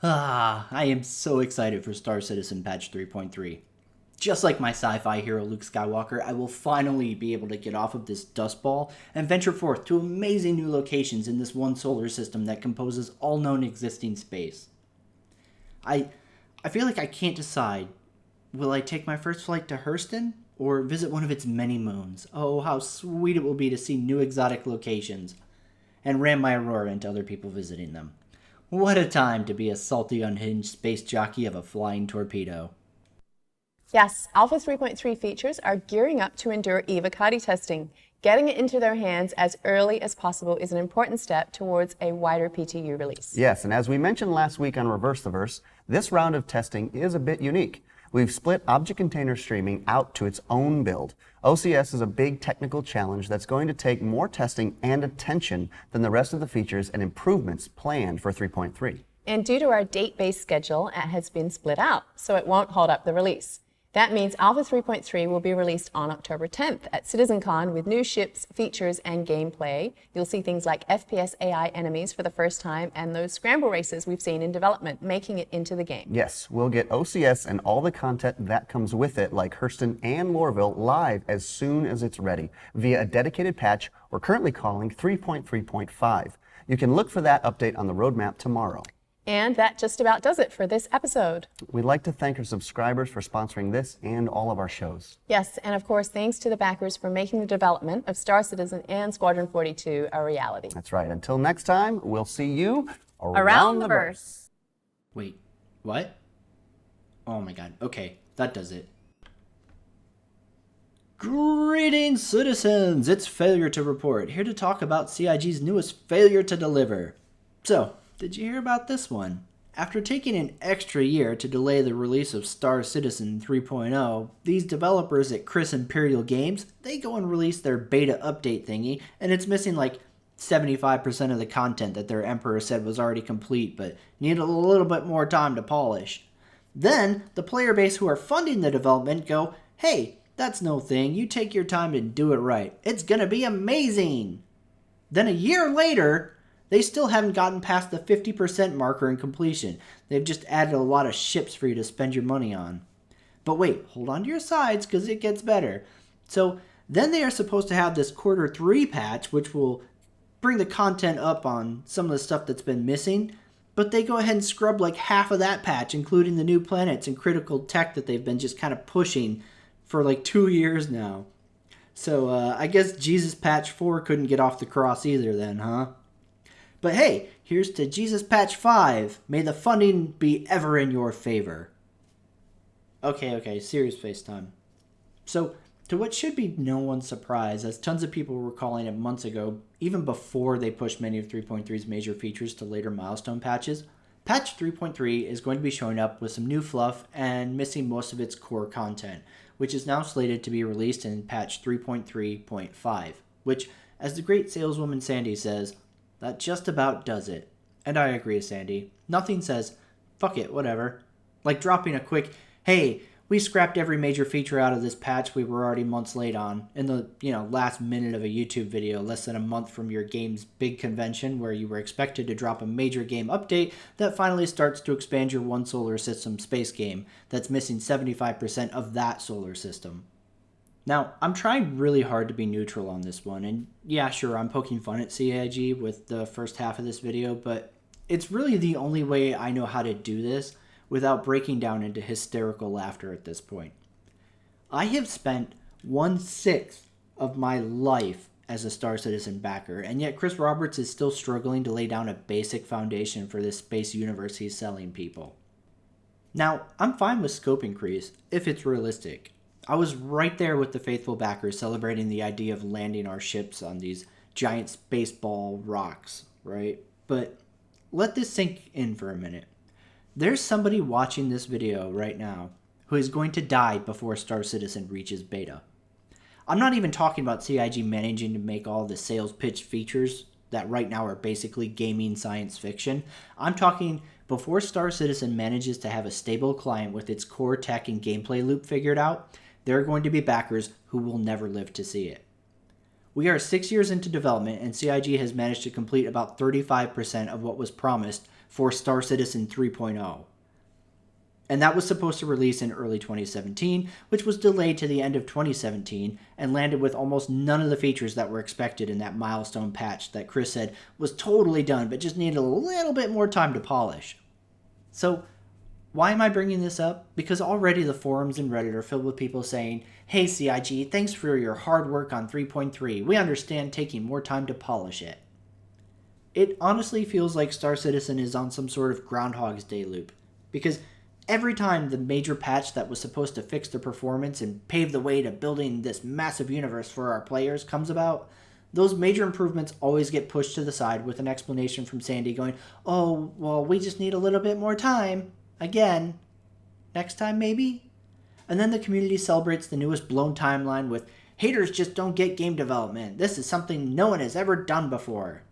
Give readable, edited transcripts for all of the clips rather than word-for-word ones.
I am so excited for Star Citizen patch 3.3. Just like my sci-fi hero Luke Skywalker, I will finally be able to get off of this dust ball and venture forth to amazing new locations in this one solar system that composes all known existing space. I feel like I can't decide. Will I take my first flight to Hurston or visit one of its many moons? Oh, how sweet it will be to see new exotic locations and ram my Aurora into other people visiting them. What a time to be a salty, unhinged space jockey of a flying torpedo. Yes, Alpha 3.3 features are gearing up to endure EVA Cardi testing. Getting it into their hands as early as possible is an important step towards a wider PTU release. Yes, and as we mentioned last week on Reverse the Verse, this round of testing is a bit unique. We've split object container streaming out to its own build. OCS is a big technical challenge that's going to take more testing and attention than the rest of the features and improvements planned for 3.3. And due to our date-based schedule, it has been split out, so it won't hold up the release. That means Alpha 3.3 will be released on October 10th at CitizenCon with new ships, features, and gameplay. You'll see things like FPS AI enemies for the first time and those scramble races we've seen in development making it into the game. Yes, we'll get OCS and all the content that comes with it, like Hurston and Lorville, live as soon as it's ready via a dedicated patch we're currently calling 3.3.5. You can look for that update on the roadmap tomorrow. And that just about does it for this episode. We'd like to thank our subscribers for sponsoring this and all of our shows. Yes, and of course, thanks to the backers for making the development of Star Citizen and Squadron 42 a reality. That's right. Until next time, we'll see you around the verse. Wait, what? Oh my god. Okay, that does it. Greetings, citizens! It's Failure to Report, here to talk about CIG's newest failure to deliver. So, did you hear about this one? After taking an extra year to delay the release of Star Citizen 3.0, these developers at Chris Imperial Games, they go and release their beta update thingy, and it's missing like 75% of the content that their emperor said was already complete, but needed a little bit more time to polish. Then, the player base who are funding the development go, hey, that's no thing, you take your time and do it right. It's gonna be amazing! Then a year later, they still haven't gotten past the 50% marker in completion. They've just added a lot of ships for you to spend your money on. But wait, hold on to your sides because it gets better. So then they are supposed to have this quarter 3 patch, which will bring the content up on some of the stuff that's been missing. But they go ahead and scrub like half of that patch, including the new planets and critical tech that they've been just kind of pushing for like 2 years now. So I guess Jesus Patch 4 couldn't get off the cross either then, huh? But hey, here's to Jesus Patch 5. May the funding be ever in your favor. Okay, serious face time. So, to what should be no one's surprise, as tons of people were calling it months ago, even before they pushed many of 3.3's major features to later milestone patches, Patch 3.3 is going to be showing up with some new fluff and missing most of its core content, which is now slated to be released in Patch 3.3.5, which, as the great saleswoman Sandy says, that just about does it. And I agree, Sandy. Nothing says, fuck it, whatever. Like dropping a quick, hey, we scrapped every major feature out of this patch we were already months late on in the, last minute of a YouTube video, less than a month from your game's big convention where you were expected to drop a major game update that finally starts to expand your one solar system space game that's missing 75% of that solar system. Now, I'm trying really hard to be neutral on this one, and yeah, sure, I'm poking fun at CIG with the first half of this video, but it's really the only way I know how to do this without breaking down into hysterical laughter at this point. I have spent 1/6 of my life as a Star Citizen backer, and yet Chris Roberts is still struggling to lay down a basic foundation for this space universe he's selling people. Now, I'm fine with scope increase, if it's realistic. I was right there with the faithful backers celebrating the idea of landing our ships on these giant space ball rocks, right? But let this sink in for a minute. There's somebody watching this video right now who is going to die before Star Citizen reaches beta. I'm not even talking about CIG managing to make all the sales pitch features that right now are basically gaming science fiction. I'm talking before Star Citizen manages to have a stable client with its core tech and gameplay loop figured out, there are going to be backers who will never live to see it. We are 6 years into development, and CIG has managed to complete about 35% of what was promised for Star Citizen 3.0. And that was supposed to release in early 2017, which was delayed to the end of 2017 and landed with almost none of the features that were expected in that milestone patch that Chris said was totally done but just needed a little bit more time to polish. So why am I bringing this up? Because already the forums and Reddit are filled with people saying, "Hey CIG, thanks for your hard work on 3.3. We understand taking more time to polish it." It honestly feels like Star Citizen is on some sort of Groundhog's Day loop, because every time the major patch that was supposed to fix the performance and pave the way to building this massive universe for our players comes about, those major improvements always get pushed to the side with an explanation from Sandy going, "Oh, well, we just need a little bit more time. Again. Next time, maybe?" And then the community celebrates the newest blown timeline with, "Haters just don't get game development. This is something no one has ever done before."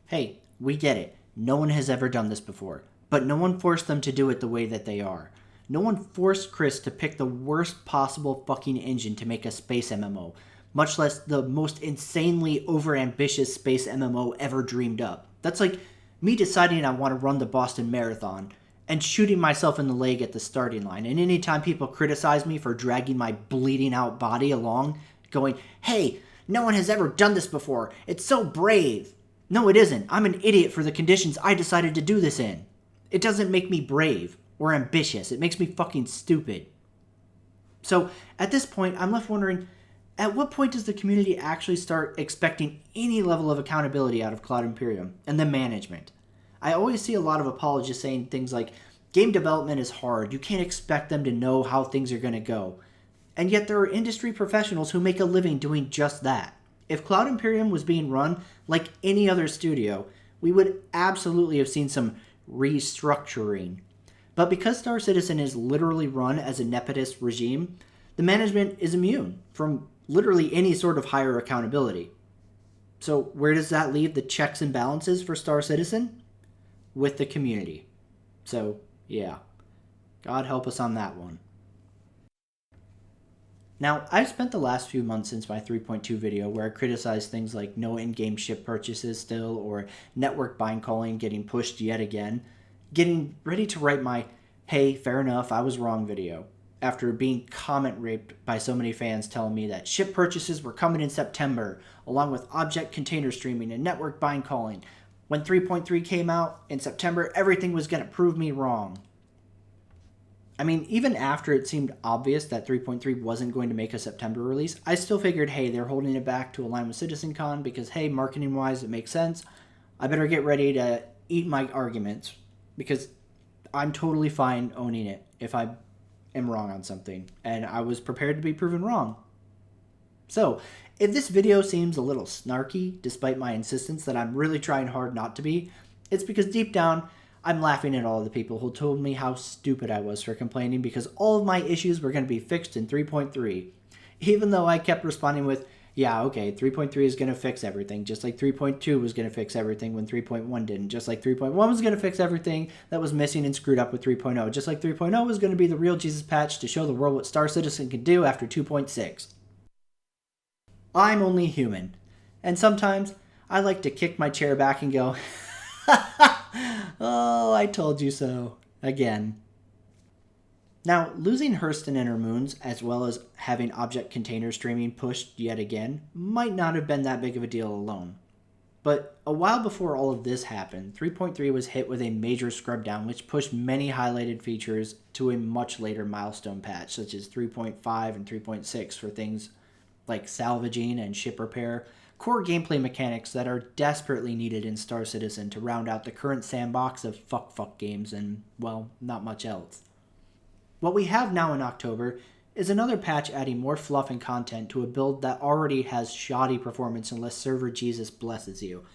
Hey, we get it. No one has ever done this before. But no one forced them to do it the way that they are. No one forced Chris to pick the worst possible fucking engine to make a space MMO, much less the most insanely overambitious space MMO ever dreamed up. That's like me deciding I want to run the Boston Marathon and shooting myself in the leg at the starting line. And anytime people criticize me for dragging my bleeding out body along, going, "Hey, no one has ever done this before. It's so brave." No, it isn't. I'm an idiot for the conditions I decided to do this in. It doesn't make me brave or ambitious. It makes me fucking stupid. So at this point, I'm left wondering, at what point does the community actually start expecting any level of accountability out of Cloud Imperium and the management? I always see a lot of apologists saying things like, game development is hard. You can't expect them to know how things are going to go. And yet there are industry professionals who make a living doing just that. If Cloud Imperium was being run like any other studio, we would absolutely have seen some restructuring. But because Star Citizen is literally run as a nepotist regime, the management is immune from literally any sort of higher accountability. So where does that leave the checks and balances for Star Citizen? With the community. So yeah, God help us on that one. Now, I've spent the last few months since my 3.2 video where I criticized things like no in-game ship purchases still, or network bind calling getting pushed yet again, getting ready to write my "Hey, fair enough, I was wrong" video, after being comment raped by so many fans telling me that ship purchases were coming in September, along with object container streaming and network bind calling. When 3.3 came out in September, everything was going to prove me wrong. I mean, even after it seemed obvious that 3.3 wasn't going to make a September release, I still figured, hey, they're holding it back to align with CitizenCon because, hey, marketing-wise, it makes sense. I better get ready to eat my arguments because I'm totally fine owning it if I am wrong on something, and I was prepared to be proven wrong. So, if this video seems a little snarky, despite my insistence that I'm really trying hard not to be, it's because deep down, I'm laughing at all the people who told me how stupid I was for complaining because all of my issues were going to be fixed in 3.3. Even though I kept responding with, yeah, okay, 3.3 is going to fix everything, just like 3.2 was going to fix everything when 3.1 didn't, just like 3.1 was going to fix everything that was missing and screwed up with 3.0, just like 3.0 was going to be the real Jesus patch to show the world what Star Citizen could do after 2.6. I'm only human, and sometimes I like to kick my chair back and go, oh, I told you so, again. Now, losing Hurston and her moons, as well as having object container streaming pushed yet again, might not have been that big of a deal alone. But a while before all of this happened, 3.3 was hit with a major scrub down which pushed many highlighted features to a much later milestone patch, such as 3.5 and 3.6 for things like salvaging and ship repair, core gameplay mechanics that are desperately needed in Star Citizen to round out the current sandbox of fuck games and, well, not much else. What we have now in October is another patch adding more fluff and content to a build that already has shoddy performance unless server Jesus blesses you.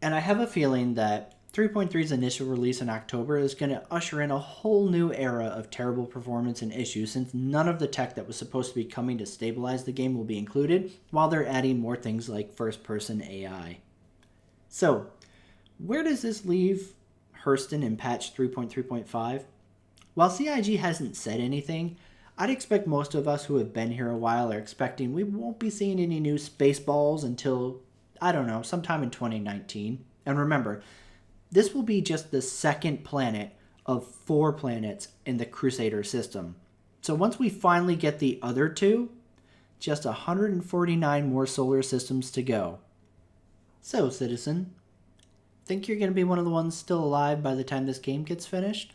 And I have a feeling that 3.3's initial release in October is going to usher in a whole new era of terrible performance and issues since none of the tech that was supposed to be coming to stabilize the game will be included, while they're adding more things like first-person AI. So, where does this leave Hurston in patch 3.3.5? While CIG hasn't said anything, I'd expect most of us who have been here a while are expecting we won't be seeing any new Spaceballs until, I don't know, sometime in 2019. And remember, this will be just the second planet of 4 planets in the Crusader system. So once we finally get the other 2, just 149 more solar systems to go. So, Citizen, think you're going to be one of the ones still alive by the time this game gets finished?